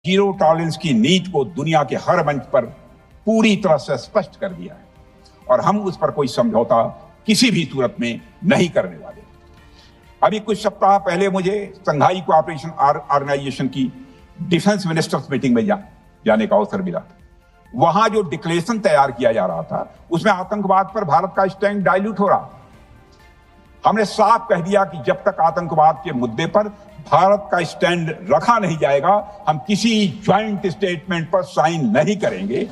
Zero tolerance की नीति को दुनिया के हर मंच पर पूरी तरह से स्पष्ट कर दिया है और हम उस पर कोई समझौता किसी भी सूरत में नहीं करने वाले। अभी कुछ सप्ताह पहले मुझे शंघाई कोऑपरेशन ऑर्गेनाइजेशन की डिफेंस मिनिस्टर्स मीटिंग में जाने का अवसर मिला। वहां जो डिक्लेरेशन तैयार किया जा रहा था उसमें आतंकवाद पर भारत का स्टैंड डाइल्यूट हो रहा। हमने साफ कह दिया कि जब तक आतंकवाद के मुद्दे पर भारत का स्टैंड रखा नहीं जाएगा हम किसी ज्वाइंट स्टेटमेंट पर साइन नहीं करेंगे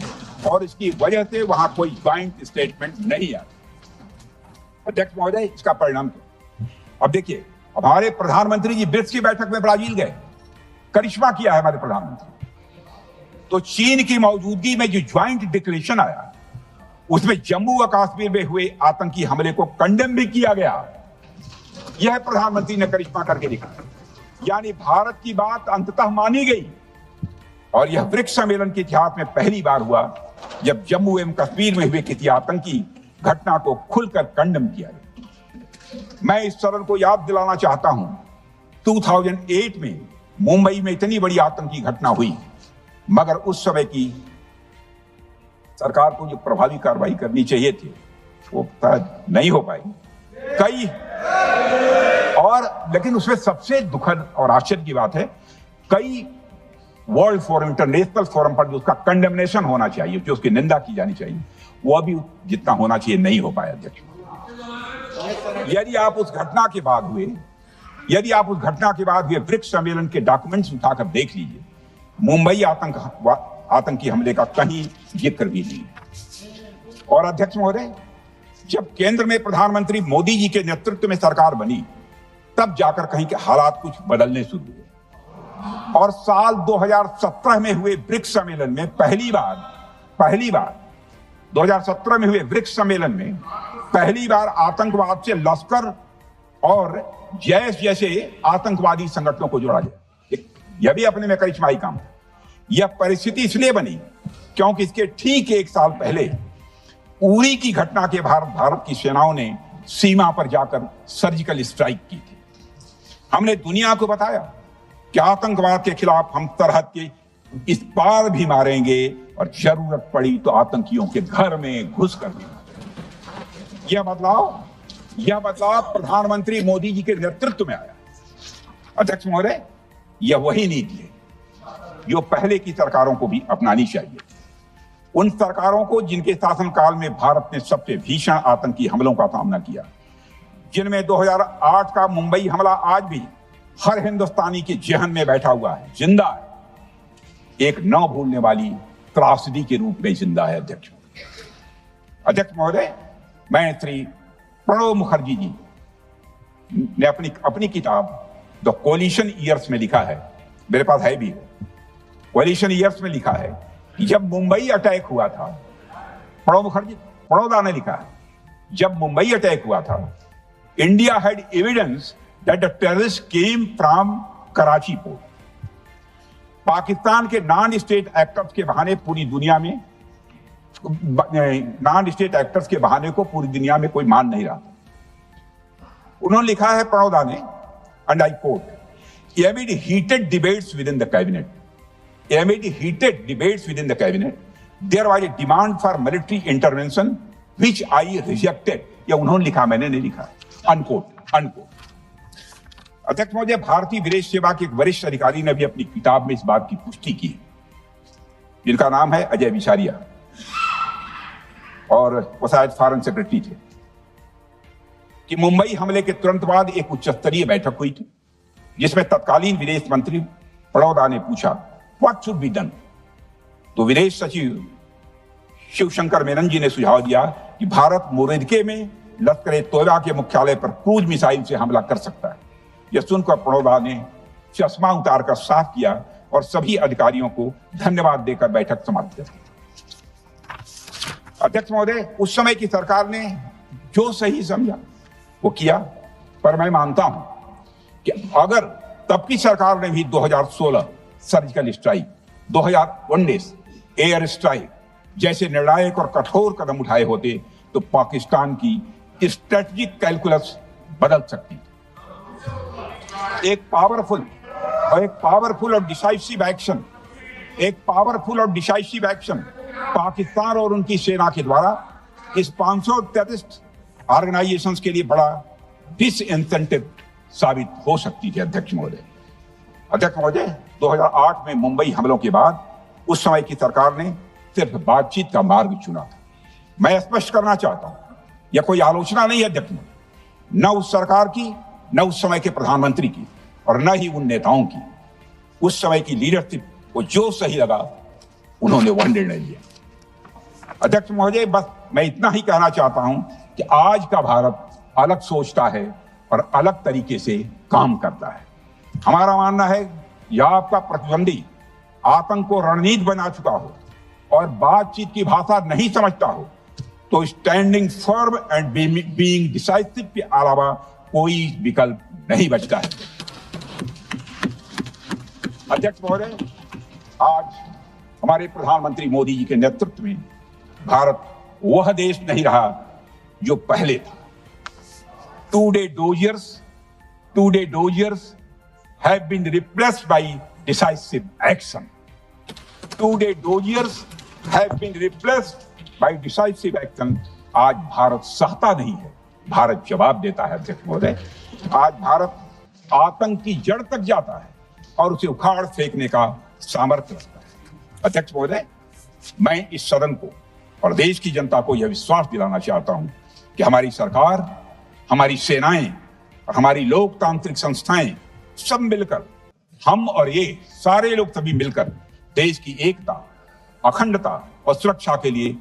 और इसकी वजह से वहां कोई ज्वाइंट स्टेटमेंट नहीं आया। अध्यक्ष महोदय, इसका परिणाम क्या? अब देखिए, हमारे प्रधानमंत्री जी ब्रिक्स की बैठक में ब्राजील गए, करिश्मा किया है हमारे प्रधानमंत्री। तो चीन की मौजूदगी में जो ज्वाइंट डिक्लेरेशन आया उसमें जम्मू व कश्मीर में हुए आतंकी हमले को कंडेम भी किया गया। यह प्रधानमंत्री ने करिश्मा करके दिखा, यानी भारत की बात अंततः मानी गई। और यह ब्रिक्स सम्मेलन के इतिहास में पहली बार हुआ जब जम्मू एवं कश्मीर में हुए किसी आतंकी घटना को खुलकर कंडेम किया गया। मैं इस सदन को याद दिलाना चाहता हूं, 2008 में मुंबई में इतनी बड़ी आतंकी घटना हुई, मगर उस समय की सरकार को जो प्रभावी कार्रवाई करनी चाहिए थी वो नहीं हो पाई लेकिन उसमें सबसे दुखद और आश्चर्य की बात है, कई वर्ल्ड फोरम, इंटरनेशनल फोरम पर जो उसका कंडेमनेशन होना चाहिए, जो उसकी निंदा की जानी चाहिए, वो भी जितना होना चाहिए नहीं हो पाया। अध्यक्ष, यदि आप उस घटना के बाद हुए ब्रिक्स सम्मेलन के डॉक्यूमेंट्स उठाकर देख लीजिए, मुंबई आतंकी हमले का कहीं जिक्र भी नहीं। और अध्यक्ष महोदय, जब केंद्र में प्रधानमंत्री मोदी जी के नेतृत्व में सरकार बनी तब जाकर कहीं के हालात कुछ बदलने शुरू हुए और साल 2017 में हुए ब्रिक्स सम्मेलन में पहली बार 2017 में हुए ब्रिक्स सम्मेलन में पहली बार आतंकवाद से लश्कर और जैश जैसे आतंकवादी संगठनों को जोड़ा गया। यह भी अपने में करिश्माई काम था। यह परिस्थिति इसलिए बनी क्योंकि इसके ठीक एक साल पहले उरी की घटना के भारत की सेनाओं ने सीमा पर जाकर सर्जिकल स्ट्राइक की थी। हमने दुनिया को बताया कि आतंकवाद के खिलाफ हम सरहद के इस पार भी मारेंगे और जरूरत पड़ी तो आतंकियों के घर में घुस कर देंगे। यह बदलाव प्रधानमंत्री मोदी जी के नेतृत्व में आया। अध्यक्ष महोदय, यह वही नीति है जो पहले की सरकारों को भी अपनानी चाहिए। उन सरकारों को जिनके शासनकाल में भारत ने सबसे भीषण आतंकी हमलों का सामना किया, जिनमें 2008 का मुंबई हमला आज भी हर हिंदुस्तानी के जहन में बैठा हुआ है, जिंदा है, एक न भूलने वाली त्रासदी के रूप में जिंदा है। अध्यक्ष महोदय, मैं श्री प्रणब मुखर्जी जी ने अपनी किताब द कोलिशन ईयर्स में लिखा है, मेरे पास है भी, कोलिशन ईयर्स में लिखा है कि जब मुंबई अटैक हुआ था, प्रणोदा ने लिखा है, जब मुंबई अटैक हुआ था, India had evidence that the terrorist came from Karachi port. Pakistan के नॉन स्टेट एक्टर्स के बहाने पूरी दुनिया में कोई मान नहीं रहा था। उन्होंने लिखा है, प्रणोदा ने, and I quote, amid heated debates within the cabinet, there was a demand for military intervention which I rejected. यह उन्होंने लिखा, मैंने नहीं लिखा, अनकोट। अध्यक्ष महोदय, भारतीय विदेश सेवा के एक वरिष्ठ अधिकारी ने भी अपनी किताब में इस बात की पुष्टि की, जिनका नाम है अजय बिसारिया, और वो शायद फॉरेन सेक्रेटरी थे, कि मुंबई हमले के तुरंत बाद एक उच्च स्तरीय बैठक हुई थी जिसमें तत्कालीन विदेश मंत्री प्रणोदा ने पूछा, व्हाट शुड बी डन? तो विदेश सचिव शिवशंकर मेनन जी ने सुझाव दिया कि भारत मोरदके में लश्कर-ए-तोयबा के मुख्यालय पर क्रूज मिसाइल से हमला कर सकता है। यह सुनकर प्रणोदा ने चश्मा उतारकर साफ किया और सभी अधिकारियों को धन्यवाद देकर बैठक समाप्त कर दी। अध्यक्ष महोदय, उस समय की सरकार ने जो सही समझा वो किया, पर मैं मानता हूं कि अगर तब की सरकार ने भी 2016 सर्जिकल स्ट्राइक, 2019 एयर स्ट्राइक जैसे निर्णायक और कठोर कदम उठाए होते तो पाकिस्तान की स्ट्रेटेजिक कैलकुलस बदल सकती थी। एक पावरफुल और डिसाइसिव एक्शन एक पावरफुल और डिसाइसिव एक्शन पाकिस्तान और उनकी सेना के द्वारा इस 500 टेररिस्ट ऑर्गेनाइजेशंस के लिए बड़ा डिसइंसेंटिव साबित हो सकती है। अध्यक्ष महोदय, 2008 में मुंबई हमलों के बाद उस समय की सरकार ने सिर्फ बातचीत का मार्ग चुना था। मैं स्पष्ट करना चाहता हूं, यह कोई आलोचना नहीं है अध्यक्ष महोदय, न उस सरकार की, न उस समय के प्रधानमंत्री की, और न ही उन नेताओं की। उस समय की लीडरशिप को जो सही लगा उन्होंने वह निर्णय लिया। अध्यक्ष महोदय, बस मैं इतना ही कहना चाहता हूं कि आज का भारत अलग सोचता है और अलग तरीके से काम करता है। हमारा मानना है यह आपका प्रतिद्वंदी आतंक को रणनीति बना चुका हो और बातचीत की भाषा नहीं समझता हो तो standing firm and being decisive के अलावा कोई विकल्प नहीं बचता है। अध्यक्ष महोदय, आज हमारे प्रधानमंत्री मोदी जी के नेतृत्व में भारत वह देश नहीं रहा जो पहले था। Today doziers have been replaced by decisive action. Today doziers have been replaced by decisive action. आज भारत सहता नहीं है, भारत जवाब देता है। अध्यक्ष महोदय, आज भारत आतंक की जड़ तक जाता है और उसे उखाड़ फेंकने का सामर्थ्य रखता है। अध्यक्ष महोदय, मैं इस सदन को और देश की जनता को यह विश्वास दिलाना चाहता हूं कि हमारी सरकार, हमारी सेनाएं और हमारी लोकतांत्रिक संस्थाएं सब मिलकर, हम और ये सारे लोग सभी मिलकर देश की एकता, अखंडता और सुरक्षा के लिए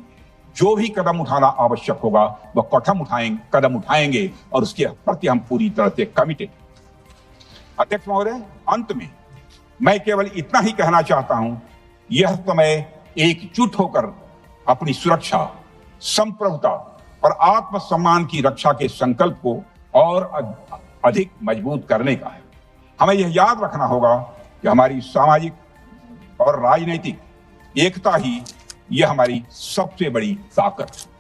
जो भी कदम उठाना आवश्यक होगा वह कदम उठाएंगे और उसके प्रति हम पूरी तरह से कमिटेड। अध्यक्ष महोदय, अंत में मैं केवल इतना ही कहना चाहता हूं, यह समय एकजुट होकर अपनी सुरक्षा, संप्रभुता और आत्मसम्मान की रक्षा के संकल्प को और अधिक मजबूत करने का है। हमें यह याद रखना होगा कि हमारी सामाजिक और राजनीतिक एकता ही यह हमारी सबसे बड़ी ताकत है।